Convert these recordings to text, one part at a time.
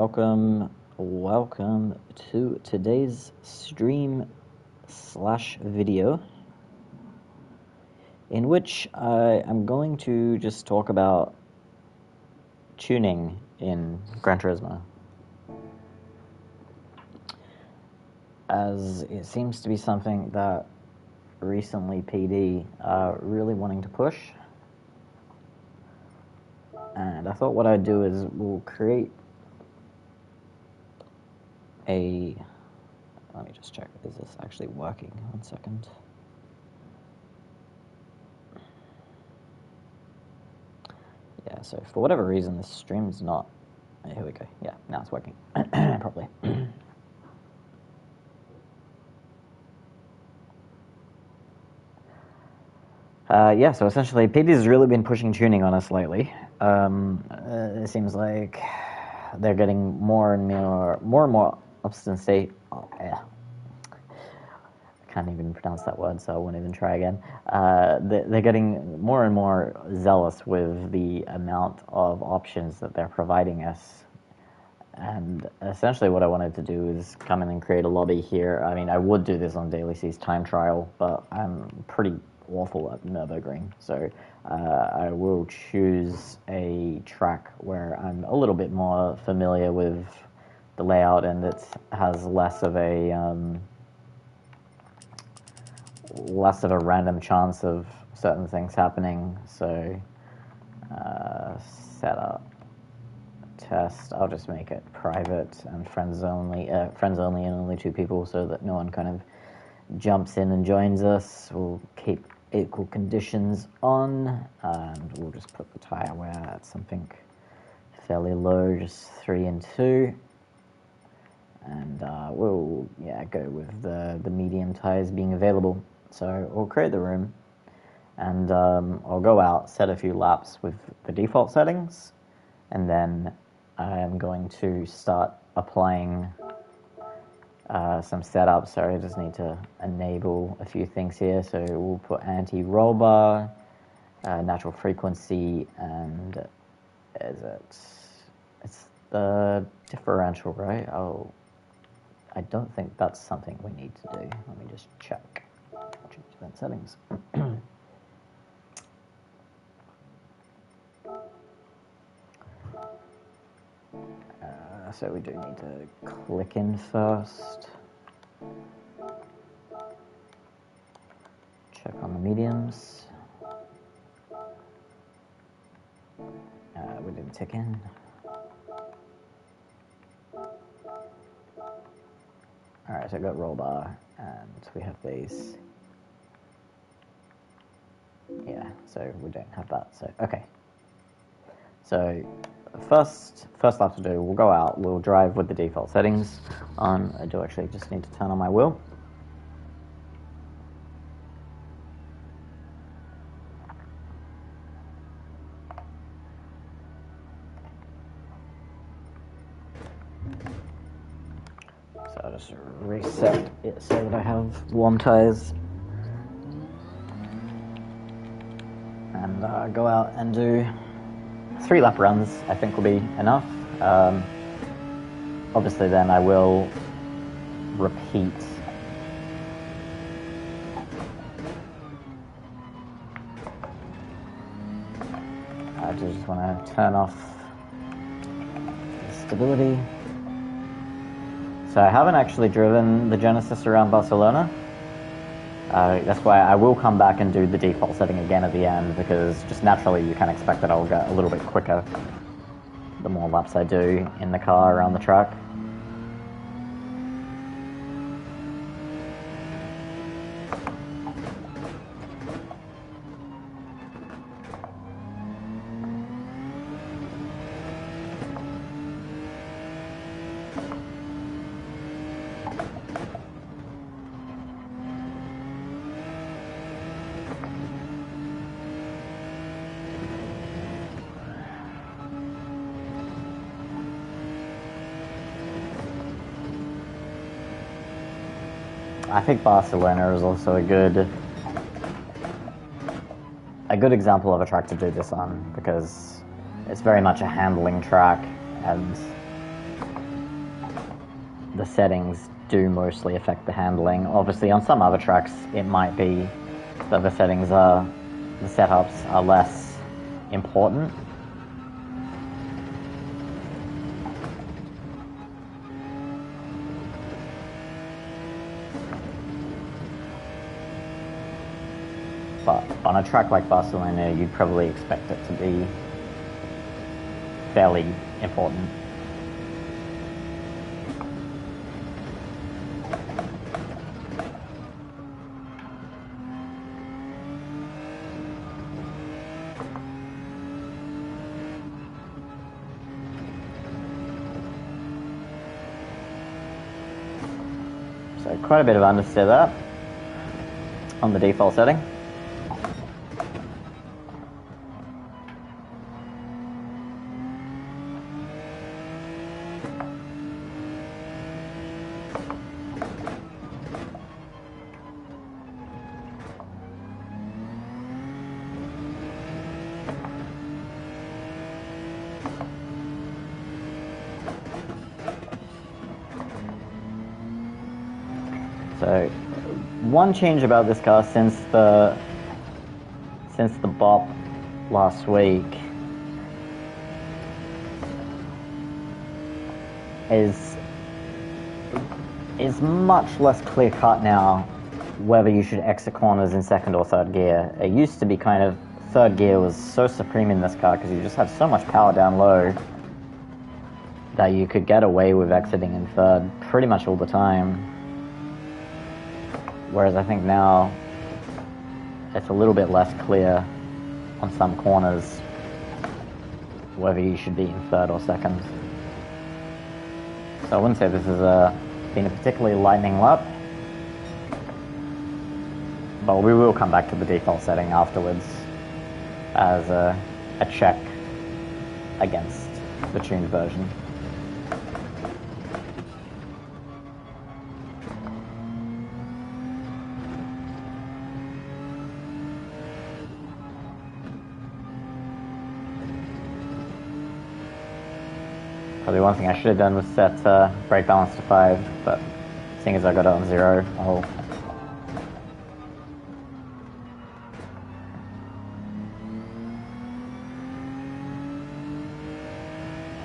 Welcome to today's stream/video, in which I am going to just talk about tuning in Gran Turismo, as it seems to be something that recently PD are really wanting to push. And I thought what I'd do is we'll create a... Let me just check, is this actually working? 1 second. Yeah, so for whatever reason, this stream's not... Here we go. Yeah, now it's working properly. Yeah, so essentially, PD's really been pushing tuning on us lately. It seems like they're getting more and more obstinate. Oh, yeah. I can't even pronounce that word, so I won't even try again. They're getting more and more zealous with the amount of options that they're providing us. And essentially what I wanted to do is come in and create a lobby here. I mean, I would do this on Daily C's time trial, but I'm pretty awful at Nürburgring, so I will choose a track where I'm a little bit more familiar with the layout, and it has less of a random chance of certain things happening. So setup, test, I'll just make it private and friends only and only 2 people, so that no one kind of jumps in and joins us. We'll keep equal conditions on, and we'll just put the tire wear at something fairly low, just 3 and 2, and we'll go with the medium tires being available. So we'll create the room, and I'll go out, set a few laps with the default settings, and then I'm going to start applying some setup. So I just need to enable a few things here. So we'll put anti-roll bar, natural frequency, and it's the differential, right? I don't think that's something we need to do. Let me just check event settings. So we do need to click in first. Check on the mediums. We didn't tick in. Alright, so I got roll bar, and we have these. Yeah, so we don't have that, so okay. So first lap to do, we'll go out, we'll drive with the default settings on. I do actually just need to turn on my wheel. So I'll just reset it so that I have warm tires. And go out and do 3 lap runs, I think will be enough. Obviously then I will repeat I just want to turn off the stability. So I haven't actually driven the Genesis around Barcelona. That's why I will come back and do the default setting again at the end, because just naturally you can expect that I'll get a little bit quicker the more laps I do in the car around the track. I think Barcelona is also a good example of a track to do this on, because it's very much a handling track, and the settings do mostly affect the handling. Obviously, on some other tracks, it might be that the setups are less important. But on a track like Barcelona, you'd probably expect it to be fairly important. So quite a bit of understeer there on the default setting. So, one change about this car since the bop last week is much less clear cut now whether you should exit corners in second or third gear. It used to be kind of third gear was so supreme in this car because you just had so much power down low that you could get away with exiting in third pretty much all the time. Whereas I think now it's a little bit less clear on some corners whether you should be in third or second. So I wouldn't say this has been a particularly lightning lap, but we will come back to the default setting afterwards as a check against the tuned version. Probably one thing I should have done was set brake balance to 5, but seeing as I got it on 0,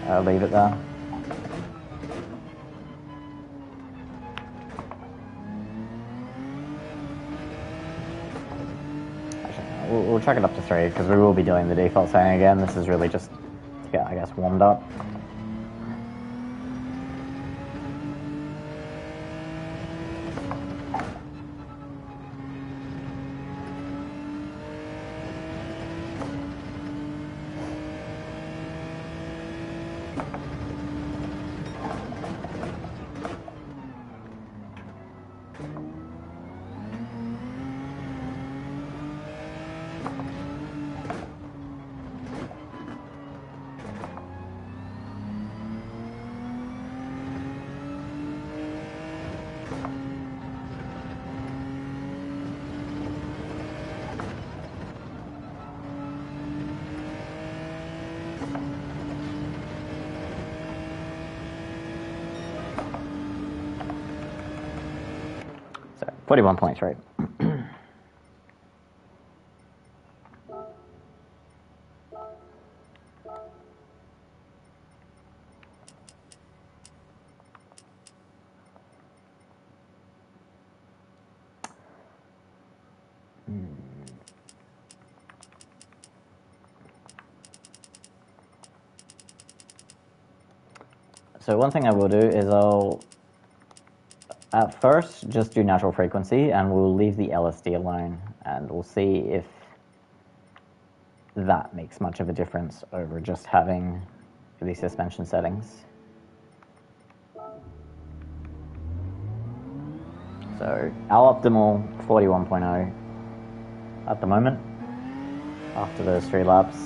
I'll leave it there. Actually, we'll check it up to 3 because we will be doing the default setting again. This is really just to get, I guess, warmed up. So 41.3. So one thing I will do is I'll at first just do natural frequency and we'll leave the LSD alone and we'll see if that makes much of a difference over just having the suspension settings. So our optimal 41.0 at the moment after those 3 laps.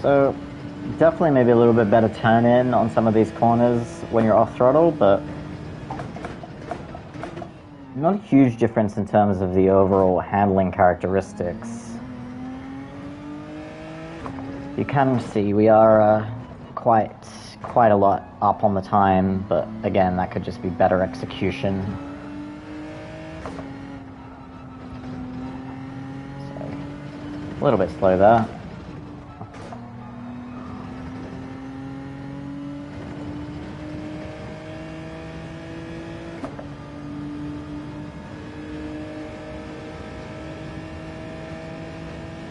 So definitely maybe a little bit better turn in on some of these corners when you're off throttle, but not a huge difference in terms of the overall handling characteristics. You can see we are quite a lot up on the time, but again, that could just be better execution. So, a little bit slow there.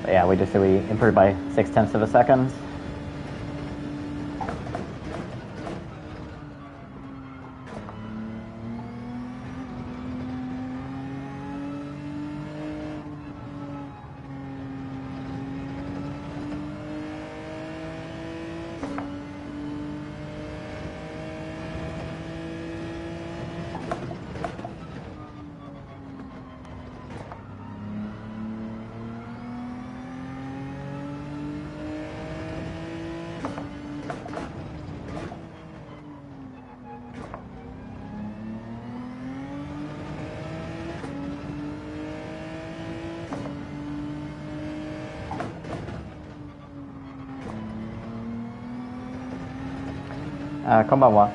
But yeah, we improved by 0.6 of a second. Konbanwa.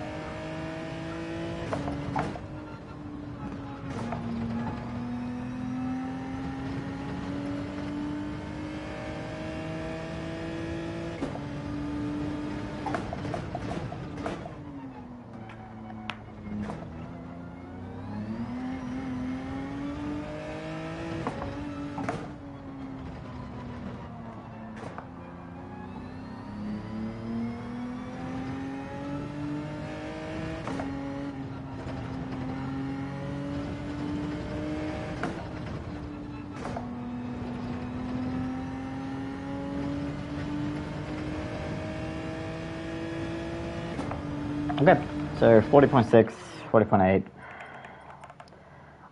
Okay, so 40.6, 40.8.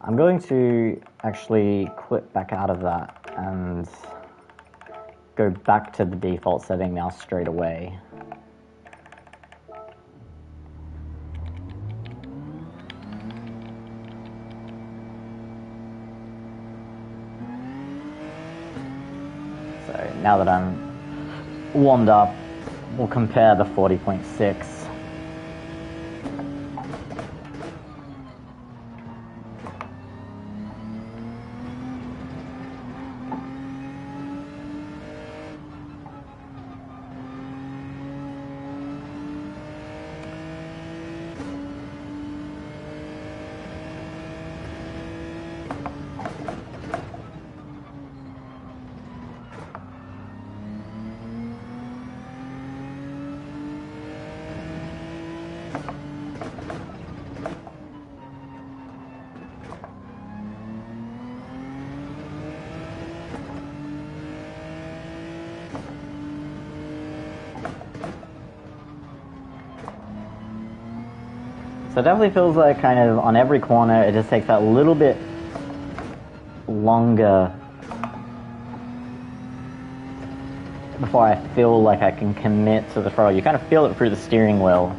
I'm going to actually quit back out of that and go back to the default setting now straight away. So now that I'm warmed up, we'll compare the 40.6. So it definitely feels like kind of on every corner it just takes that little bit longer before I feel like I can commit to the throttle. You kind of feel it through the steering wheel.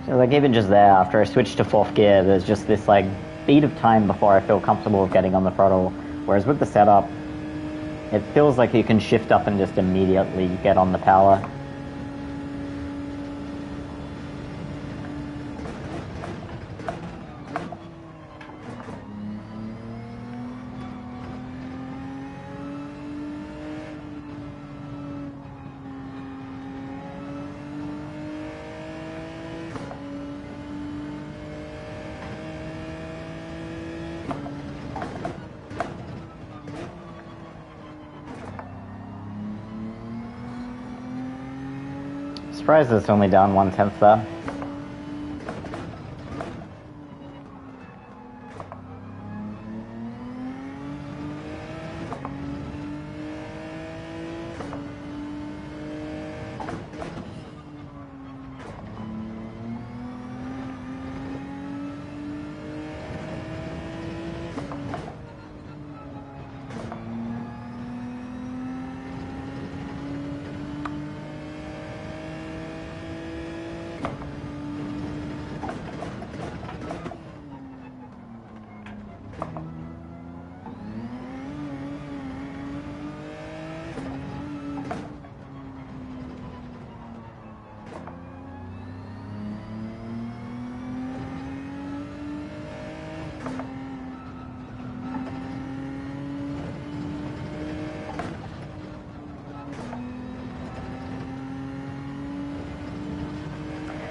So like even just there, after I switch to 4th gear, there's just this like beat of time before I feel comfortable with getting on the throttle. Whereas with the setup, it feels like you can shift up and just immediately get on the power. Surprised it's only down 1/10 there.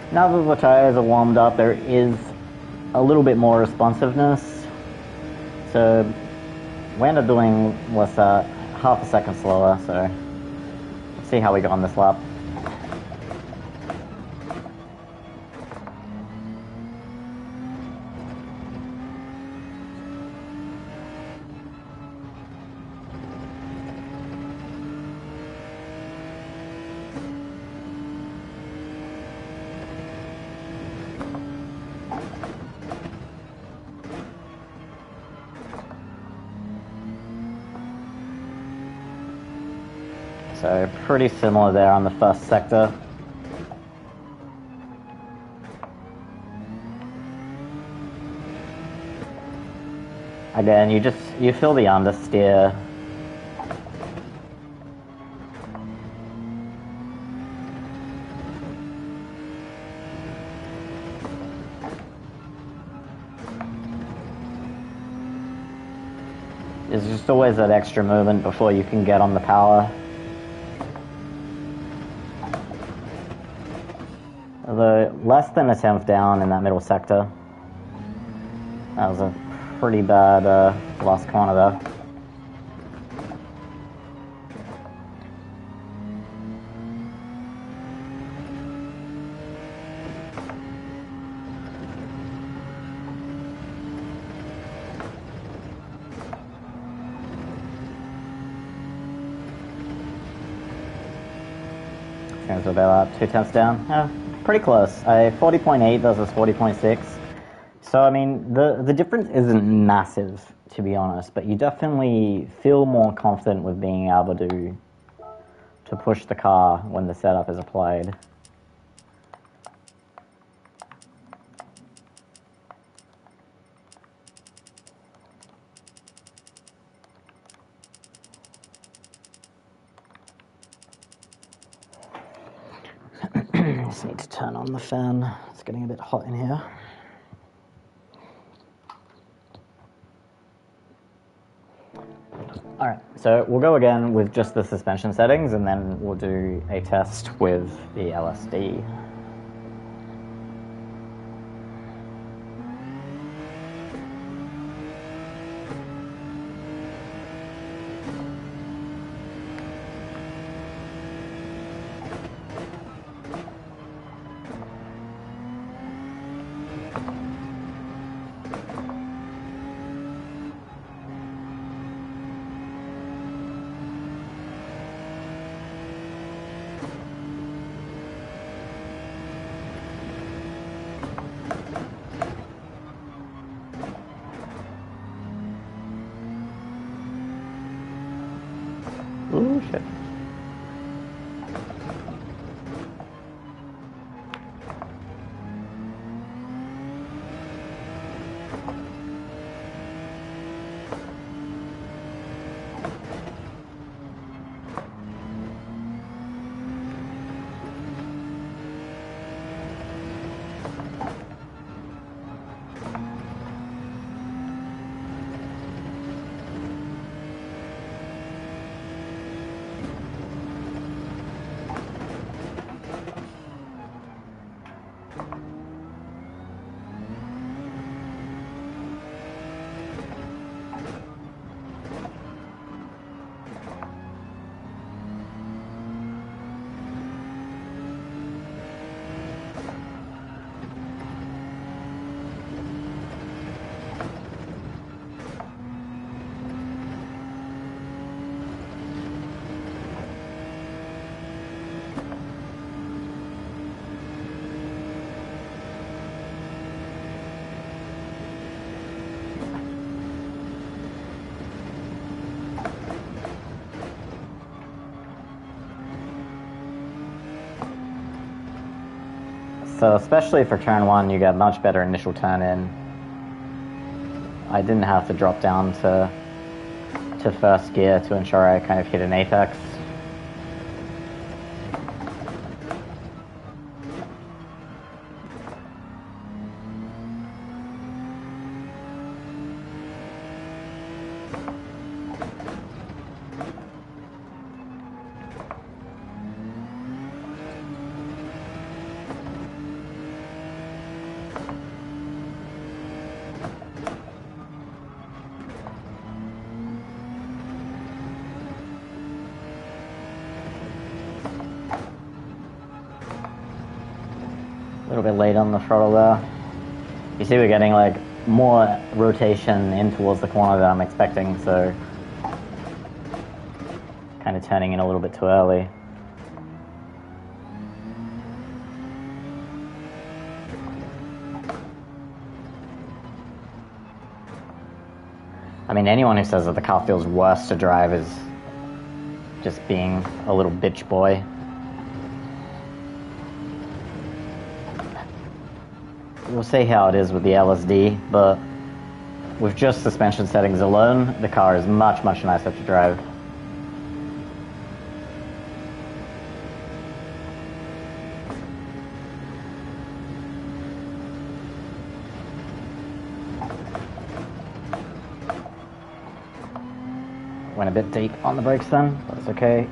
Now that the tires are warmed up, there is a little bit more responsiveness. So we ended up doing what's that, half a second slower, so let's see how we go on this lap. So pretty similar there on the first sector. Again, you feel the understeer. There's just always that extra movement before you can get on the power. Although less than a 10th down in that middle sector. That was a pretty bad last corner there. Seems about 2/10 down. Yeah, pretty close. 40.8 versus 40.6. So I mean, the difference isn't massive, to be honest, but you definitely feel more confident with being able to push the car when the setup is applied. Just need to turn on the fan. It's getting a bit hot in here. Alright, so we'll go again with just the suspension settings, and then we'll do a test with the LSD. Ooh, shit. So especially for turn 1, you get much better initial turn in. I didn't have to drop down to first gear to ensure I kind of hit an apex. A little bit late on the throttle there. You see we're getting like more rotation in towards the corner than I'm expecting, so kind of turning in a little bit too early. I mean, anyone who says that the car feels worse to drive is just being a little bitch boy. We'll see how it is with the LSD, but with just suspension settings alone, the car is much, much nicer to drive. Went a bit deep on the brakes then, that's okay.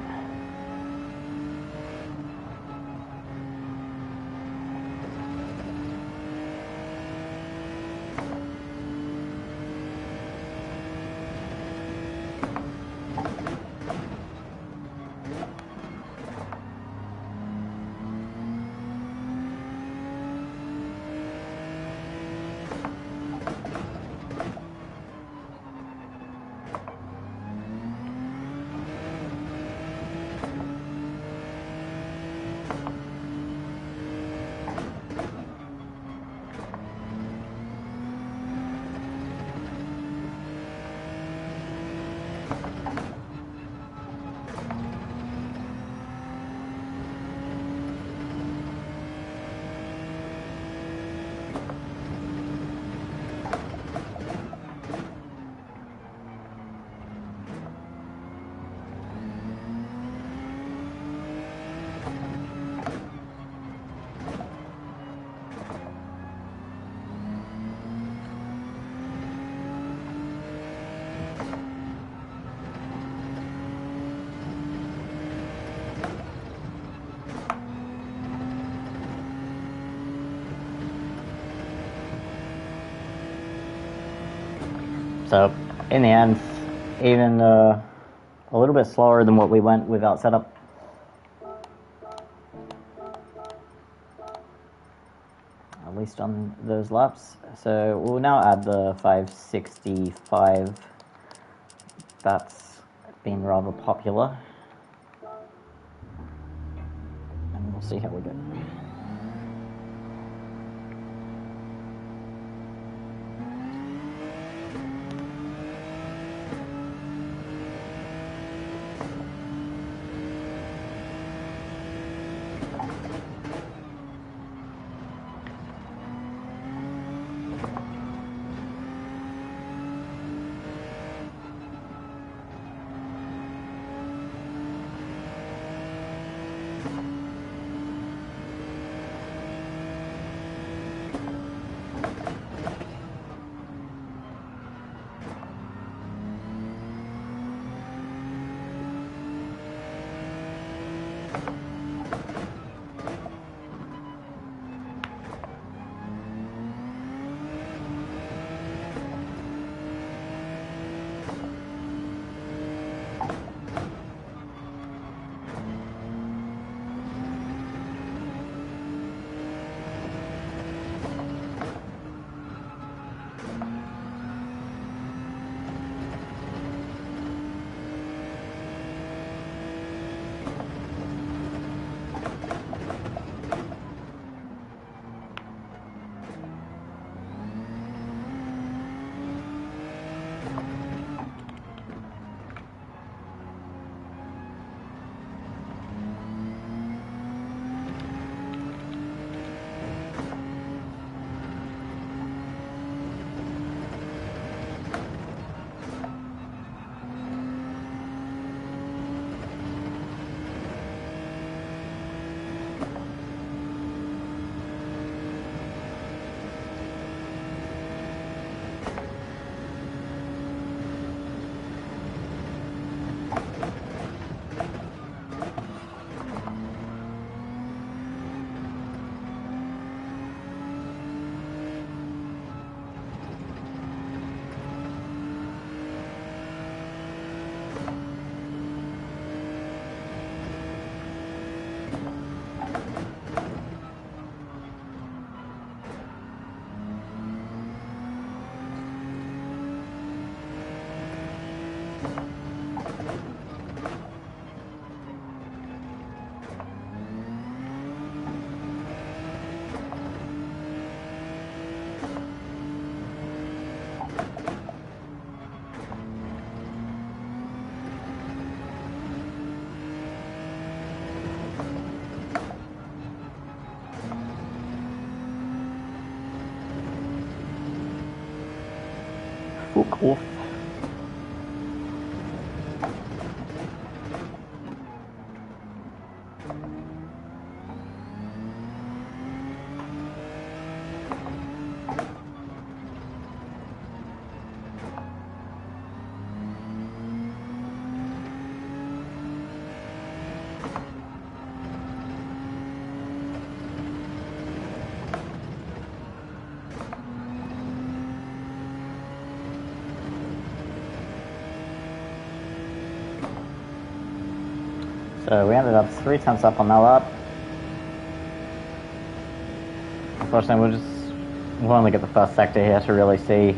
So, in the end, even a little bit slower than what we went without setup. At least on those laps. So we'll now add the 565. That's been rather popular. And we'll see how we go. Fuck off. So we ended up 3 tenths up on that lap. Unfortunately, we'll only get the first sector here to really see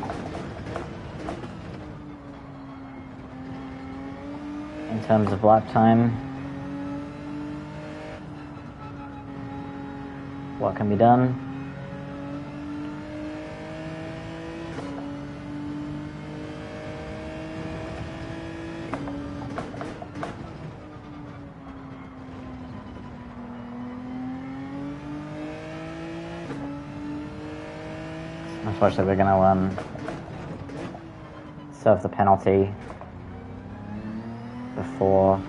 in terms of lap time what can be done. Unfortunately, we're going to serve the penalty before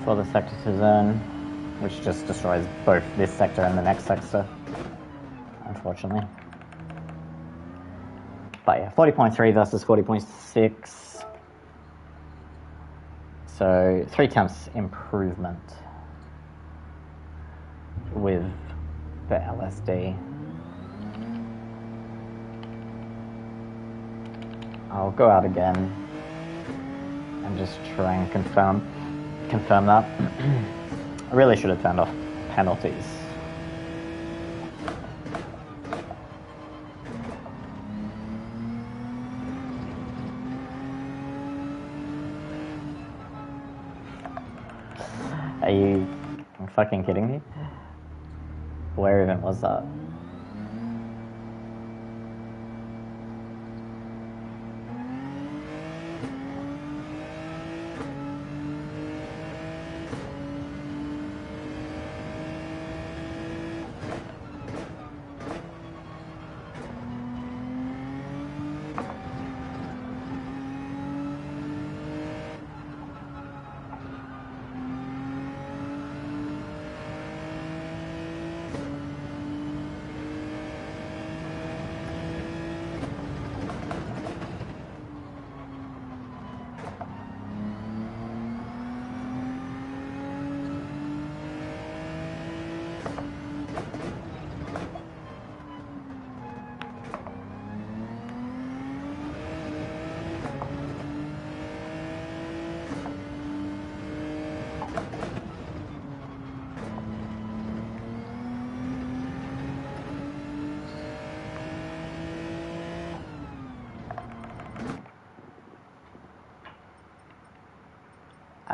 the sector to zone. which just destroys both this sector and the next sector, unfortunately. But yeah, 40.3 versus 40.6. So 3 temps improvement with the LSD. I'll go out again and just try and confirm that. I really should have turned off penalties. Are you fucking kidding me? Where even was that?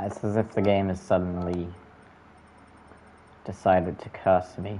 It's as if the game has suddenly decided to curse me.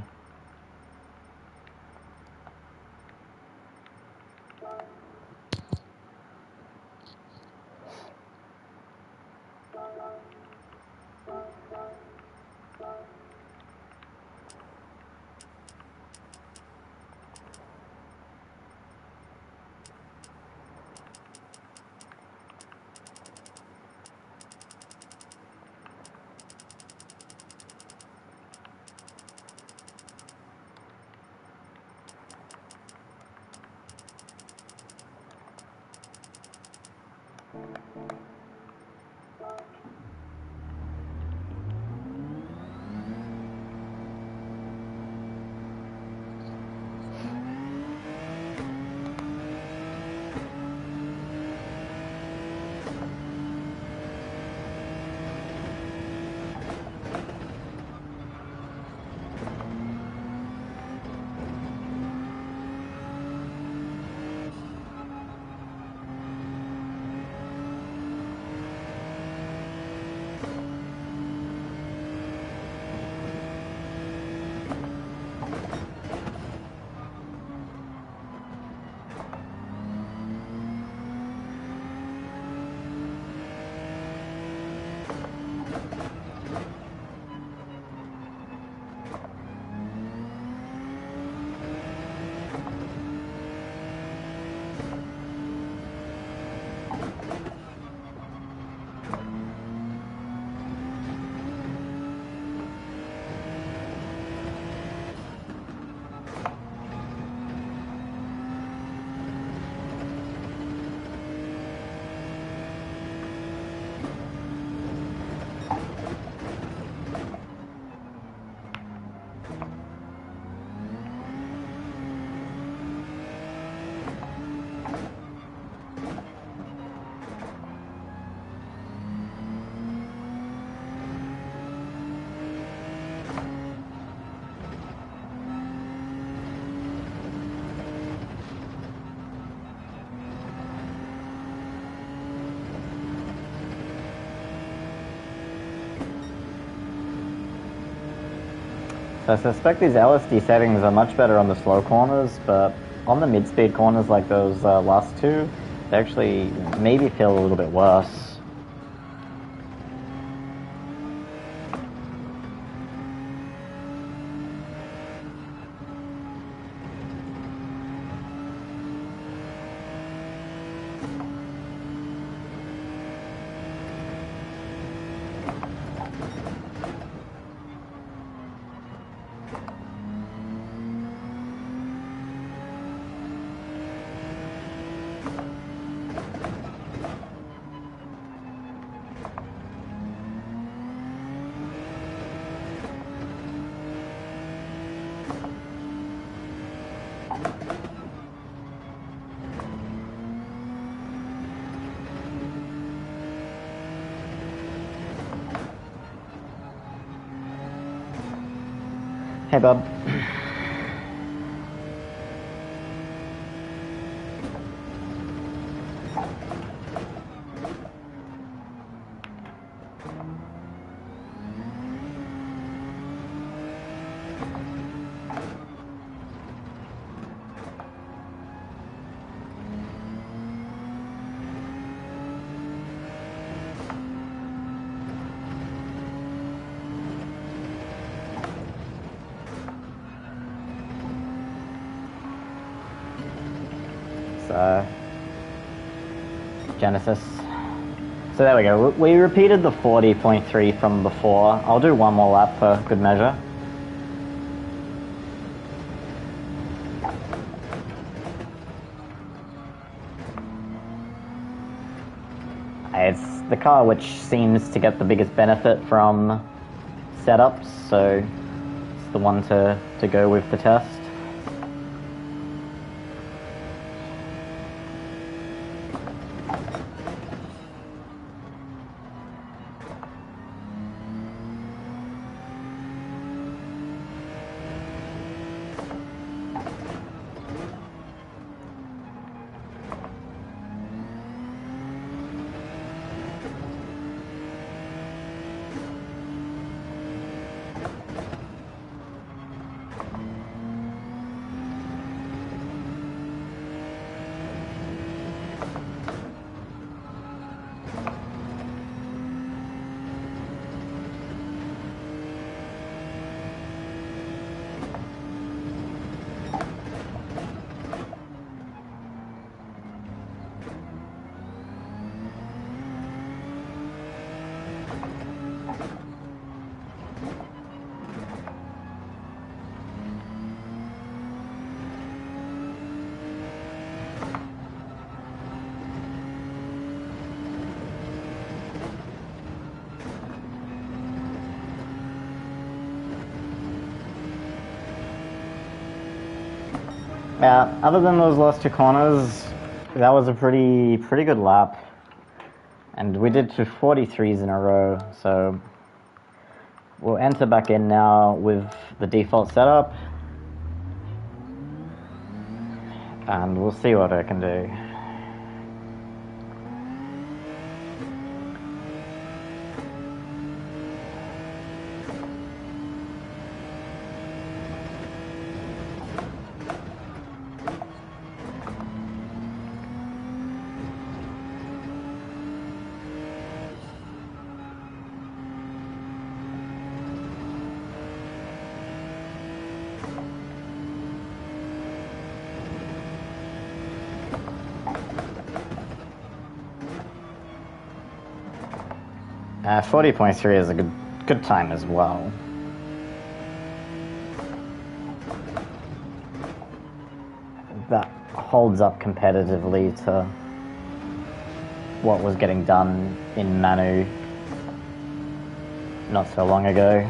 So I suspect these LSD settings are much better on the slow corners, but on the mid-speed corners like those last two, they actually maybe feel a little bit worse. Hey, bub. So, Genesis. So there we go. We repeated the 40.3 from before. I'll do one more lap for good measure. It's the car which seems to get the biggest benefit from setups, so it's the one to go with the test. Yeah, other than those last two corners, that was a pretty good lap. And we did 243s in a row, so we'll enter back in now with the default setup. And we'll see what I can do. Uh, 40.3 is a good time as well. That holds up competitively to what was getting done in Manu not so long ago.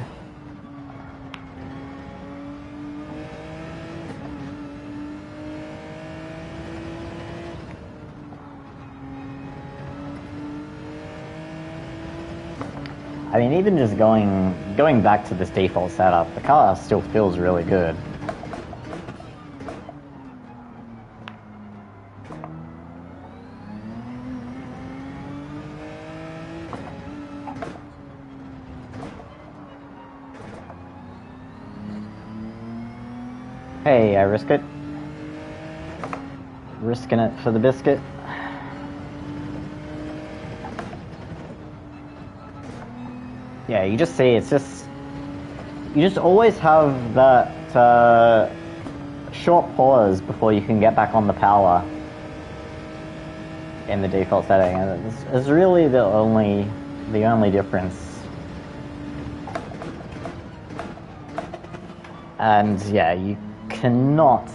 I mean, even just going back to this default setup, the car still feels really good. Hey, I risk it. Risking it for the biscuit. Yeah, you just see, it's just, you just always have that short pause before you can get back on the power in the default setting, and it's really the only difference. And yeah, you cannot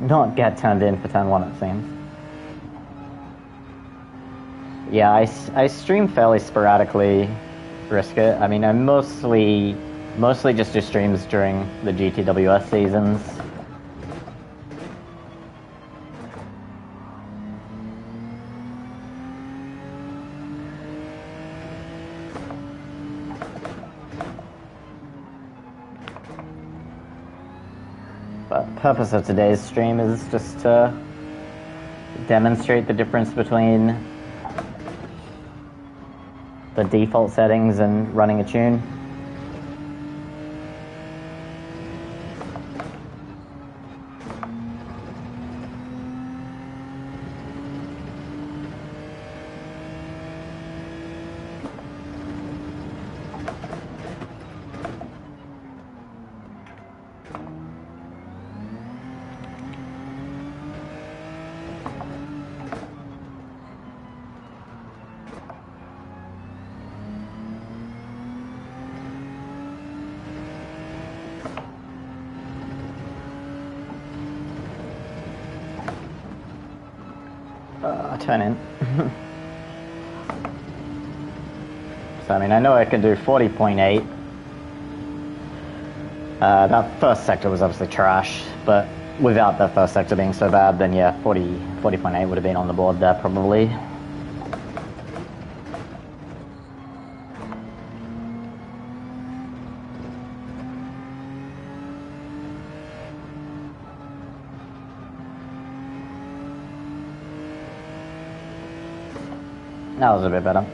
not get turned in for turn 1, it seems. Yeah, I stream fairly sporadically, risk it. I mean, I mostly just do streams during the GTWS seasons. purpose of today's stream is just to demonstrate the difference between the default settings and running a tune. Turn in. So I mean, I know I can do 40.8. That first sector was obviously trash, but without that first sector being so bad, then yeah, 40.8 would have been on the board there probably. That was a bit better.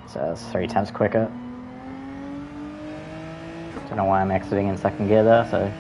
So it's 3 times quicker. Don't know why I'm exiting in second gear there, so.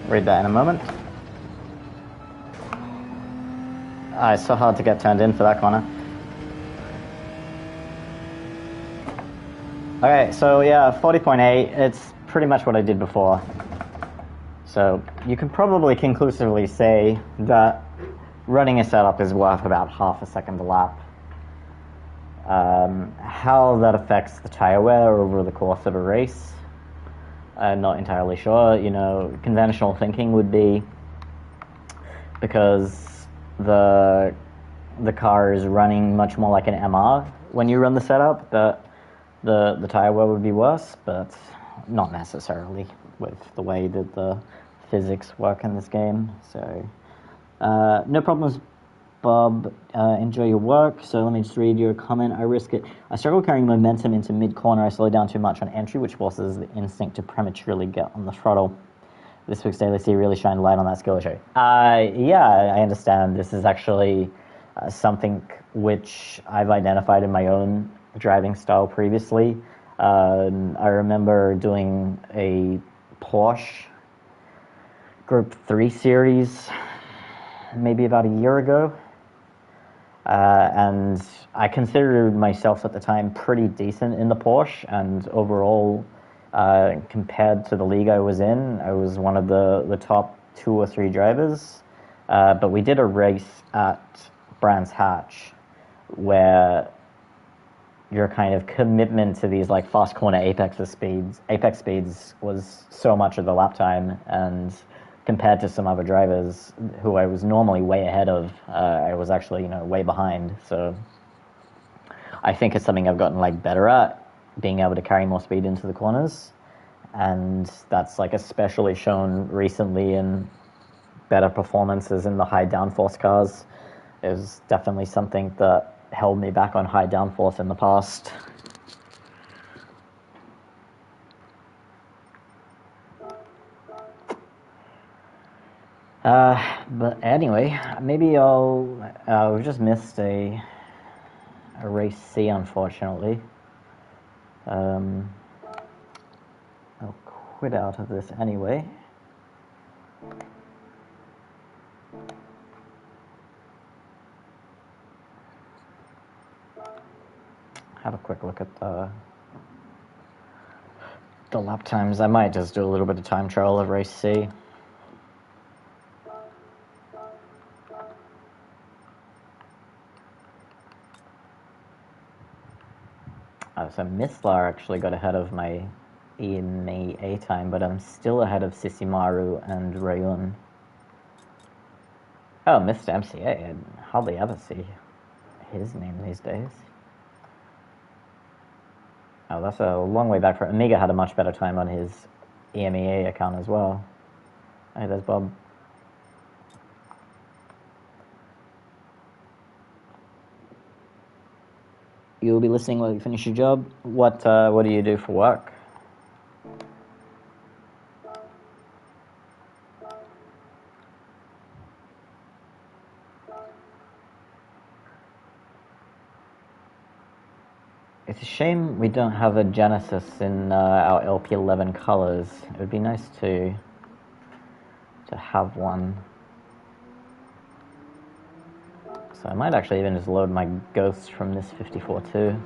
Read that in a moment. It's so hard to get turned in for that corner. Okay, so yeah, 40.8, it's pretty much what I did before. So you can probably conclusively say that running a setup is worth about half a second a lap. How that affects the tire wear over the course of a race, I'm not entirely sure. You know, conventional thinking would be because the car is running much more like an MR when you run the setup, that the tire wear would be worse, but not necessarily with the way that the physics work in this game. So no problems, Bob. Enjoy your work. So let me just read your comment. I risk it. I struggle carrying momentum into mid-corner. I slow down too much on entry, which forces the instinct to prematurely get on the throttle. This week's Daily C really shined light on that skill issue. Yeah, I understand. This is actually something which I've identified in my own driving style previously. I remember doing a Porsche Group 3 series maybe about a year ago. And I considered myself at the time pretty decent in the Porsche, and overall, compared to the league I was in, I was one of the top 2 or 3 drivers. But we did a race at Brands Hatch where your kind of commitment to these like fast corner apex speeds was so much of the lap time, and compared to some other drivers who I was normally way ahead of, I was actually, way behind. So I think it's something I've gotten like better at, being able to carry more speed into the corners, and that's like especially shown recently in better performances in the high downforce cars. It was definitely something that held me back on high downforce in the past. But anyway, maybe we've just missed a race C, unfortunately. I'll quit out of this anyway. have a quick look at the lap times. I might just do a little bit of time trial of race C. So Mithlar actually got ahead of my EMEA time, but I'm still ahead of Sisimaru and Rayun. Oh, Mr. MCA. I hardly ever see his name these days. Oh, that's a long way back. Amiga had a much better time on his EMEA account as well. Hey, there's Bob. You'll be listening while you finish your job. What do you do for work? It's a shame we don't have a Genesis in our LP11 colors. It would be nice to have one. So I might actually even just load my Ghost from this 54 too.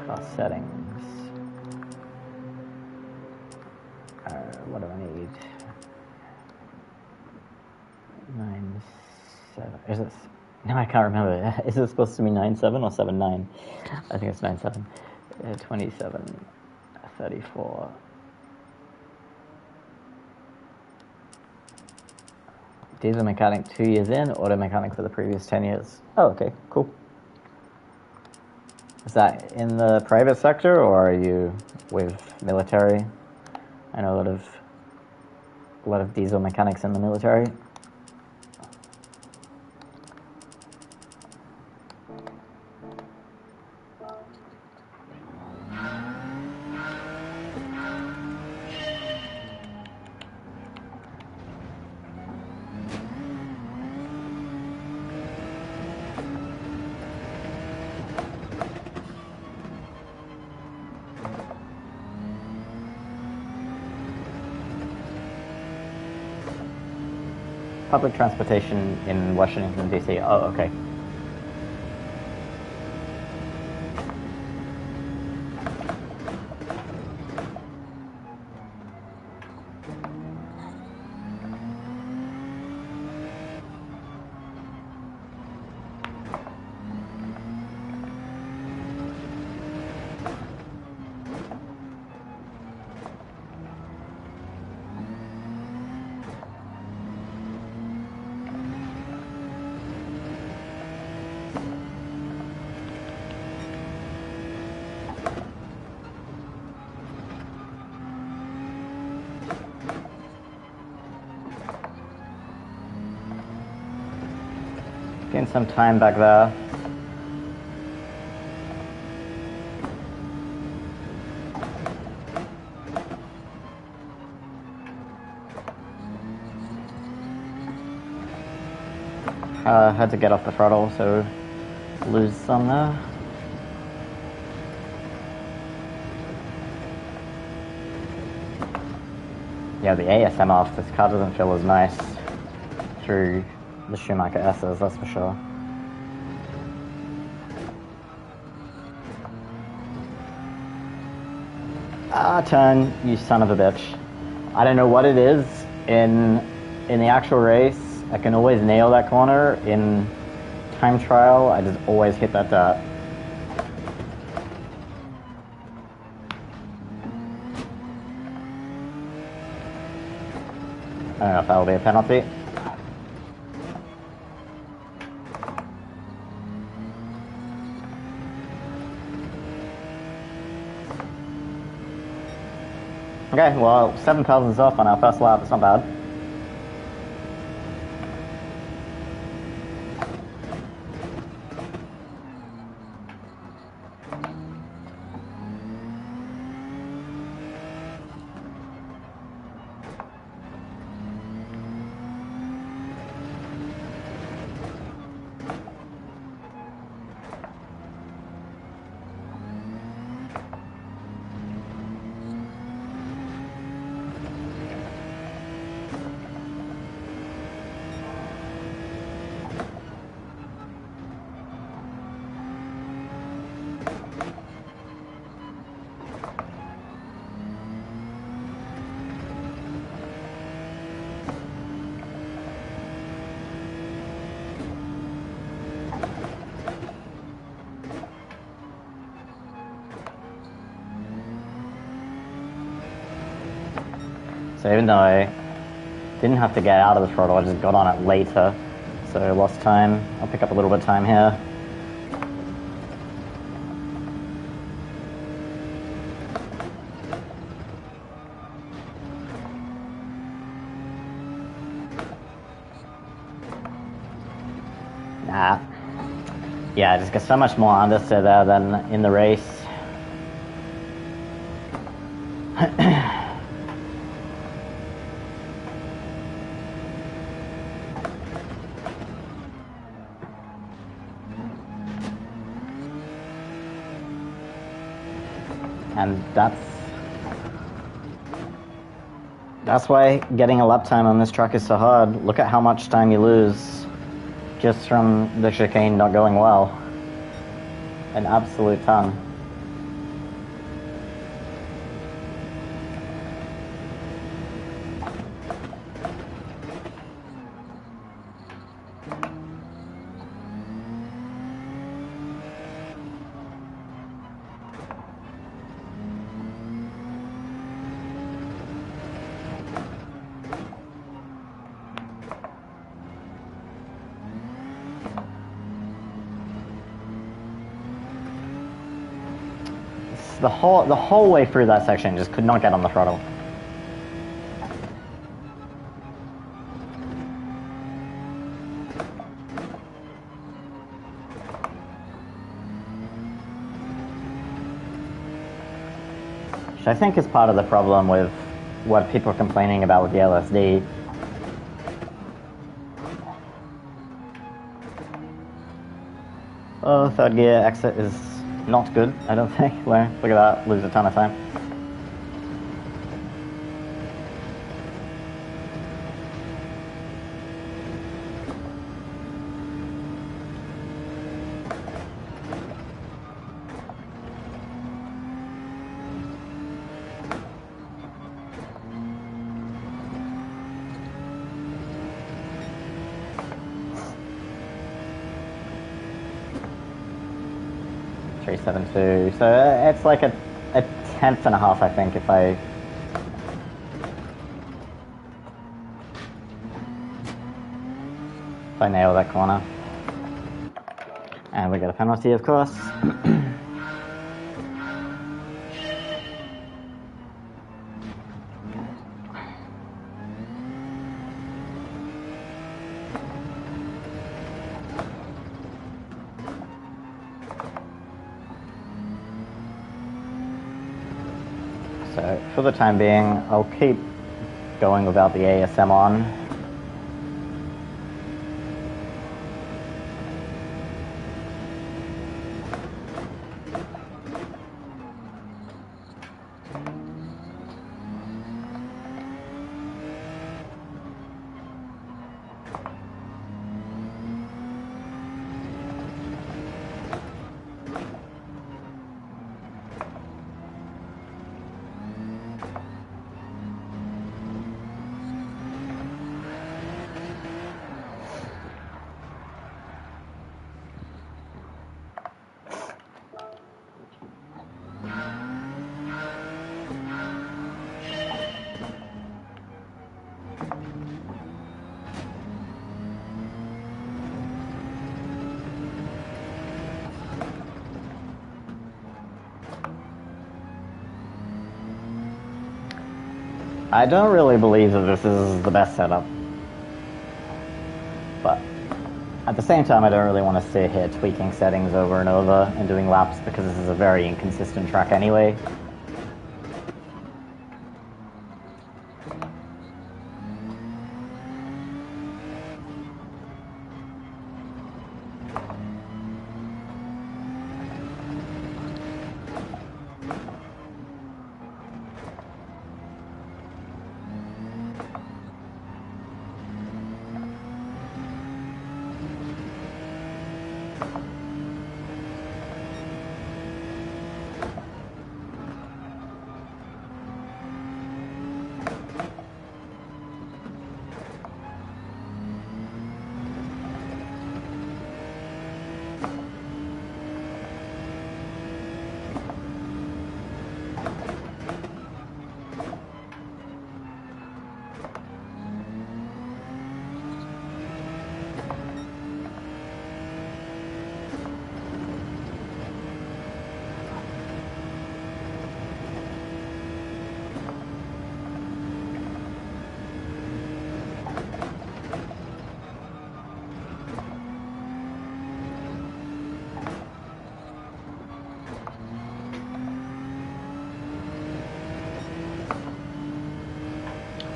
Car settings. What do I need? 9.7. Is this? No, I can't remember. Is it supposed to be 9.7 or 7.9? I think it's 9.7. 27, 34. Diesel mechanic 2 years in, auto mechanic for the previous 10 years. Oh, okay, cool. Is that in the private sector or are you with military? I know a lot of diesel mechanics in the military. Public transportation in Washington, D.C. Oh, okay. Getting some time back there. Had to get off the throttle, so lose some there. Yeah, the ASM off, this car doesn't feel as nice through the Schumacher S's, that's for sure. Turn, you son of a bitch. I don't know what it is in the actual race. I can always nail that corner. In time trial, I just always hit that dot. I don't know if that will be a penalty. Okay, well, 7 thousandths off on our first lap. It's not bad. So even though I didn't have to get out of the throttle, I just got on it later. So I lost time. I'll pick up a little bit of time here. Nah. Yeah, I just get so much more understeer there than in the race. And that's why getting a lap time on this track is so hard. Look at how much time you lose just from the chicane not going well. An absolute ton. The whole way through that section, just could not get on the throttle. Which I think is part of the problem with what people are complaining about with the LSD. Oh, third gear exit is not good, I don't think. Look at that, lose a ton of time. .372, so it's like a tenth and a half, I think, if I nail that corner. And we get a penalty, of course. So for the time being, I'll keep going without the ASM on. I don't really believe that this is the best setup, but at the same time I don't really want to sit here tweaking settings over and over and doing laps because this is a very inconsistent track anyway.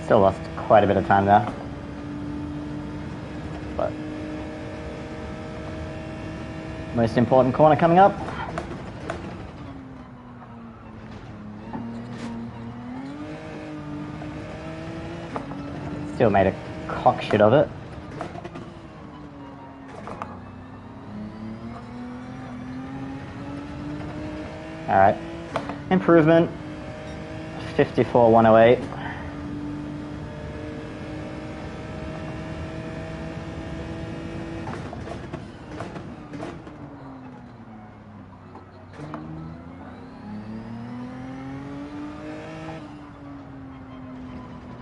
Still lost quite a bit of time there. But most important corner coming up. Still made a cock shit of it. Alright. Improvement. 54,108.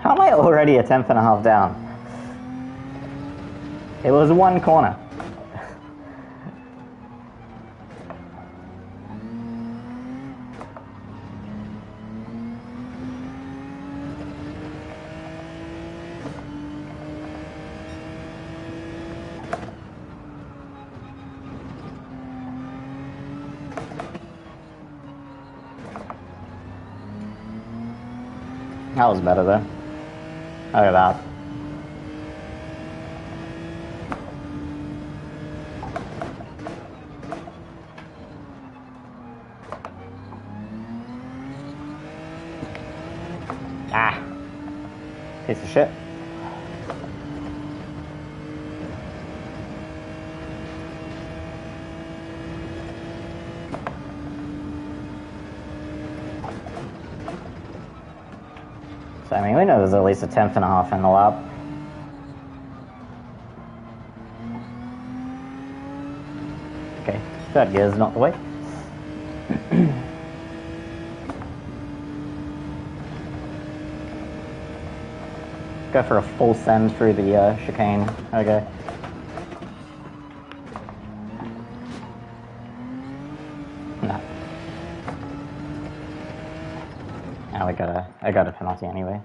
How am I already a tenth and a half down? It was one corner. That was better though. Look at that. Ah. Piece of shit. So, I mean, we know there's at least a tenth and a half in the lap. Okay, third gear is not the way. Go for a full send through the chicane. Okay. No. Now I got a penalty anyway.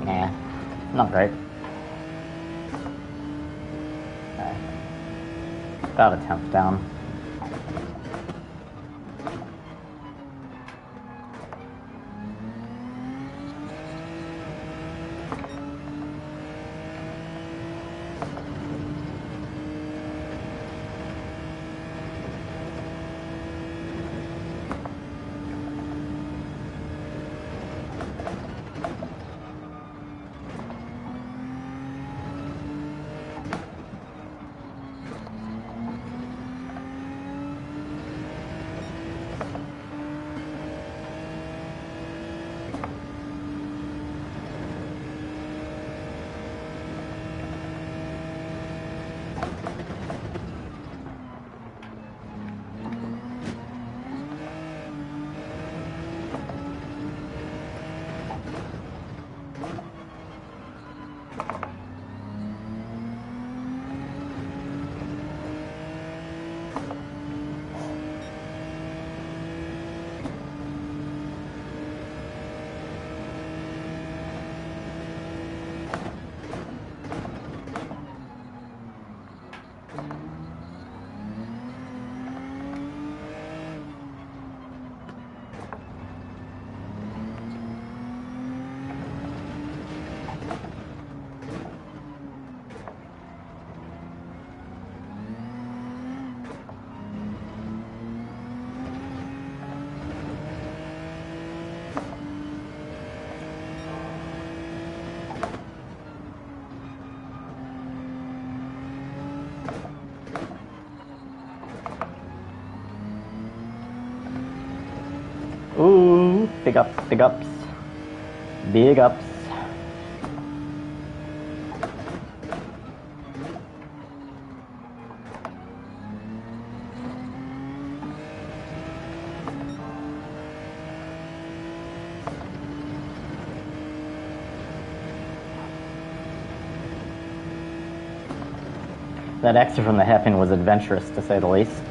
Yeah, not great. Okay. About a tenth down. big ups, big ups. Big ups. That extra from the hairpin was adventurous, to say the least.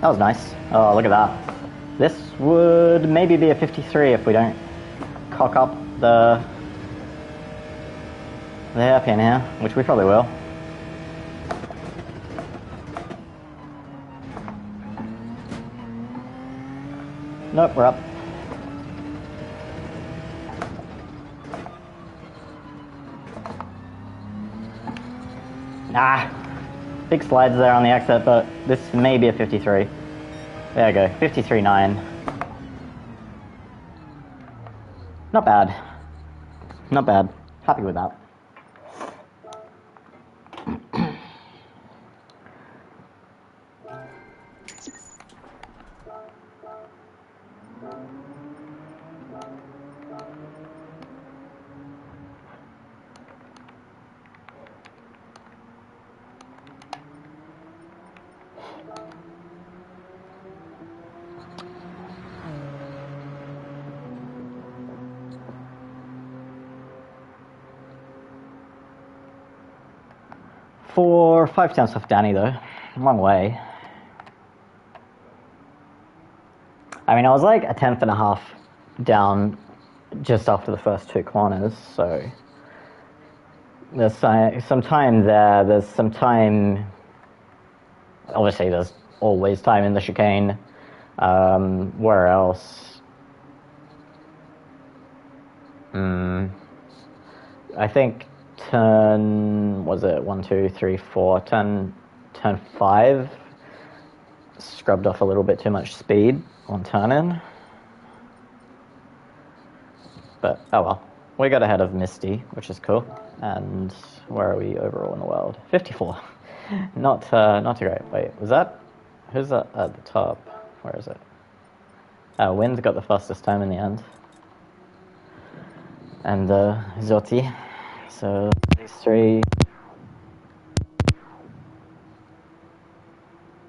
That was nice. Oh, look at that. This would maybe be a 53 if we don't cock up the hairpin here, which we probably will. Nope, we're up. Ah, big slides there on the exit, but this may be a 53. There we go, 53.9. Not bad. Not bad. Happy with that. For 5 times off Danny though, long way. I mean, I was like a 10th and a half down just after the first 2 corners, so there's some time there, there's some time, obviously there's always time in the chicane. Where else? I think turn, was it 1, 2, 3, 4, turn 5 scrubbed off a little bit too much speed on turn-in. But, oh well. We got ahead of Misty, which is cool. And where are we overall in the world? 54. Not too great. Wait, was that... Who's that at the top? Where is it? Wind got the fastest time in the end. And Zoti. So, these 3...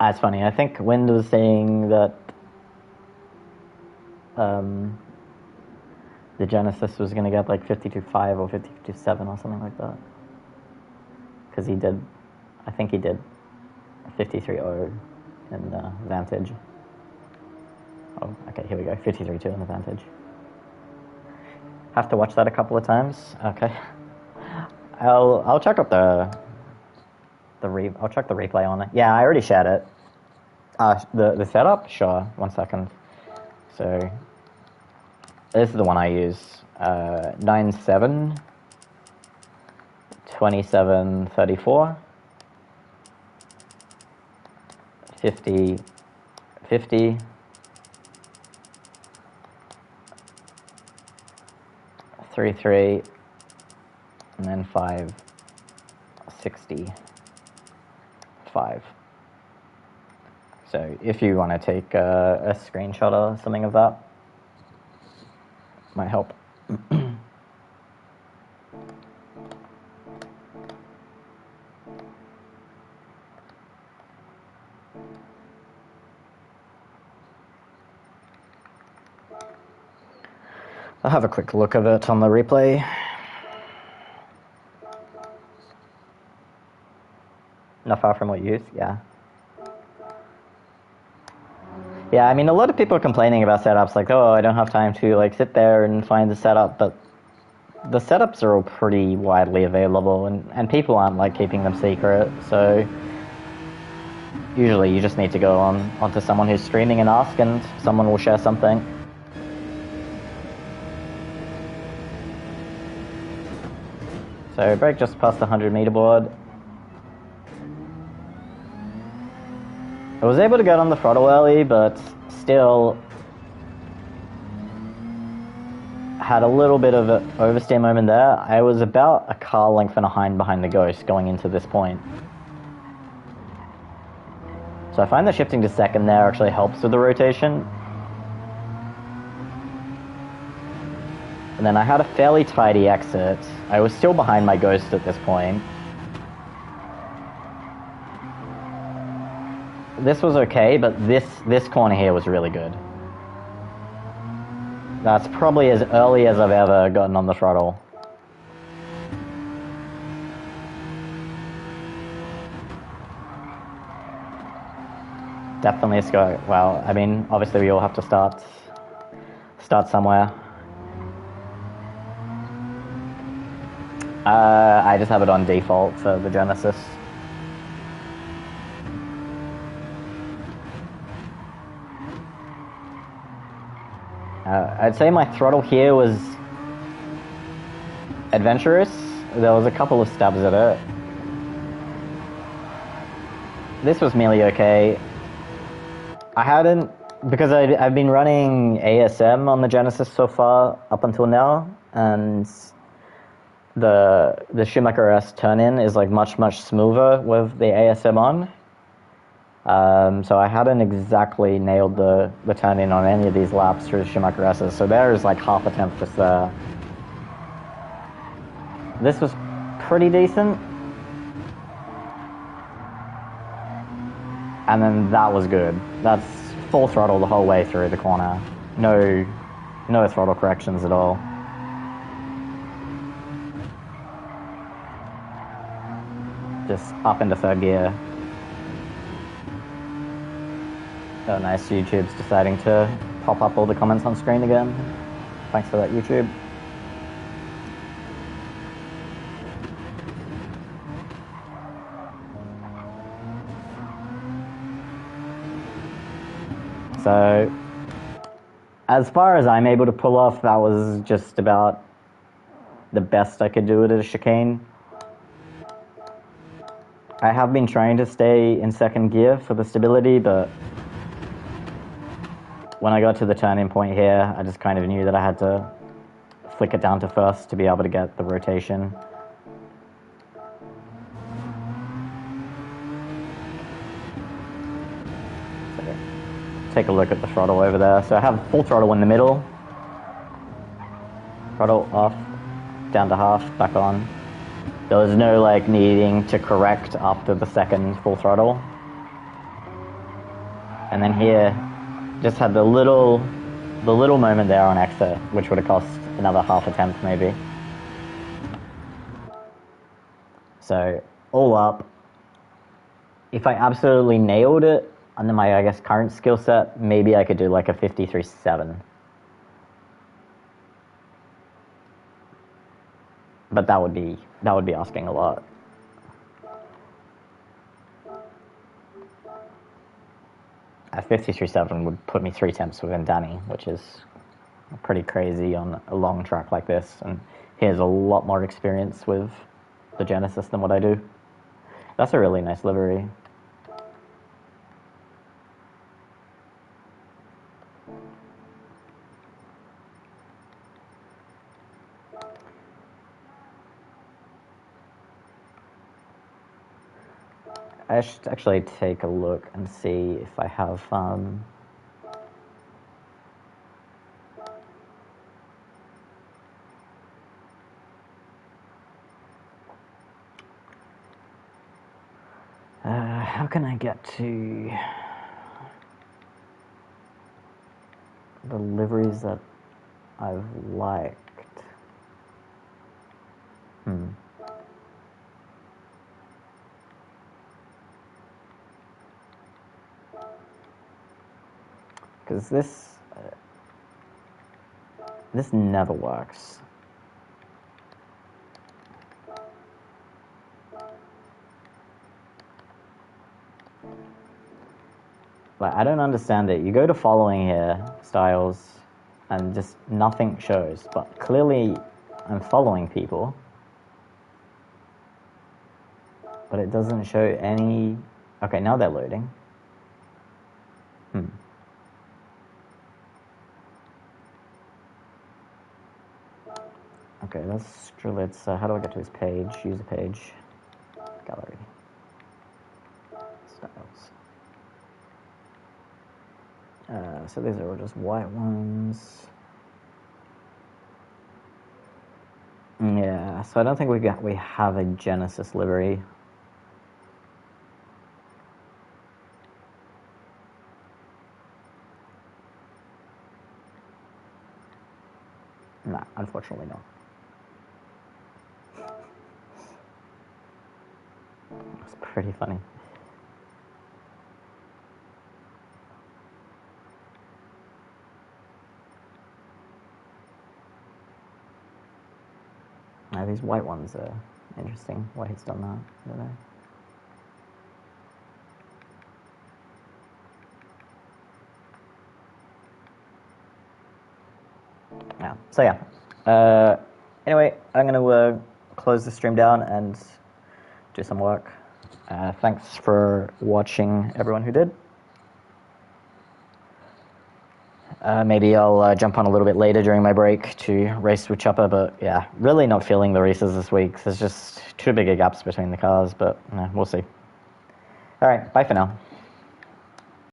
It's funny, I think Wind was saying that the Genesis was going to get like 52.5 or 52.7 or something like that. Because he did, I think he did 53.0 in Vantage. Oh, okay, here we go, 53.2 in the Vantage. Have to watch that a couple of times. Okay. I'll check up I'll check the replay on it. Yeah, I already shared it. The setup? Sure, 1 second. So, this is the one I use. 9.7, 27.34, 50, 50, 3.3, and then 5.65. So if you want to take a screenshot or something of that, might help. I'll have a quick look of it on the replay. Not far from what you use, yeah. Yeah, I mean, a lot of people are complaining about setups, like, oh, I don't have time to, like, sit there and find the setup, but the setups are all pretty widely available, and people aren't, like, keeping them secret, so usually you just need to go onto someone who's streaming and ask, and someone will share something. So, break just past the 100-meter board. I was able to get on the throttle early, but still, had a little bit of an oversteer moment there. I was about a car length and behind the Ghost going into this point. So I find that shifting to second there actually helps with the rotation. And then I had a fairly tidy exit. I was still behind my Ghost at this point. This was okay, but this corner here was really good. That's probably as early as I've ever gotten on the throttle. Definitely a go. Well, I mean, obviously we all have to start somewhere. I just have it on default for the Genesis. I'd say my throttle here was adventurous. There was a couple of stabs at it. This was merely okay. I hadn't, because I've been running ASM on the Genesis so far up until now, and the Schumacher S turn-in is like much smoother with the ASM on. So I hadn't exactly nailed the turn-in on any of these laps through the Schumacher S's, so there's like half a tenth just there. This was pretty decent. And then that was good. That's full throttle the whole way through the corner. No throttle corrections at all. Just up into third gear. Oh, nice. YouTube's deciding to pop up all the comments on screen again. Thanks for that, YouTube. So, as far as I'm able to pull off, that was just about the best I could do at a chicane. I have been trying to stay in second gear for the stability, but when I got to the turning point here, I just kind of knew that I had to flick it down to first to be able to get the rotation. So, take a look at the throttle over there. So I have full throttle in the middle. Throttle off, down to half, back on. There was no like needing to correct after the second full throttle. And then here, just had the little moment there on exit, which would have cost another half attempt maybe. So all up, if I absolutely nailed it under my, I guess, current skill set, maybe I could do like a 53.7. But that would be asking a lot. A 53.7 would put me 3 temps within Danny, which is pretty crazy on a long track like this. And he has a lot more experience with the Genesis than what I do. That's a really nice livery. I should actually take a look and see if I have how can I get to the liveries that I've liked? Because this never works. Like, I don't understand it. You go to following here, styles, and just nothing shows. But clearly, I'm following people. But it doesn't show any... Okay, now they're loading. Okay, let's how do I get to his page? Use a page. Gallery. Styles. So these are all just white ones. Yeah, so I don't think we have a Genesis livery. No, unfortunately not. It's pretty funny. These white ones are interesting. Why he's done that, I don't know. Yeah. So yeah. Anyway, I'm going to close the stream down and do some work. Thanks for watching, everyone who did. Maybe I'll jump on a little bit later during my break to race with Chopper, but yeah, really not feeling the races this week. There's just too big a gaps between the cars, but we'll see. All right, bye for now.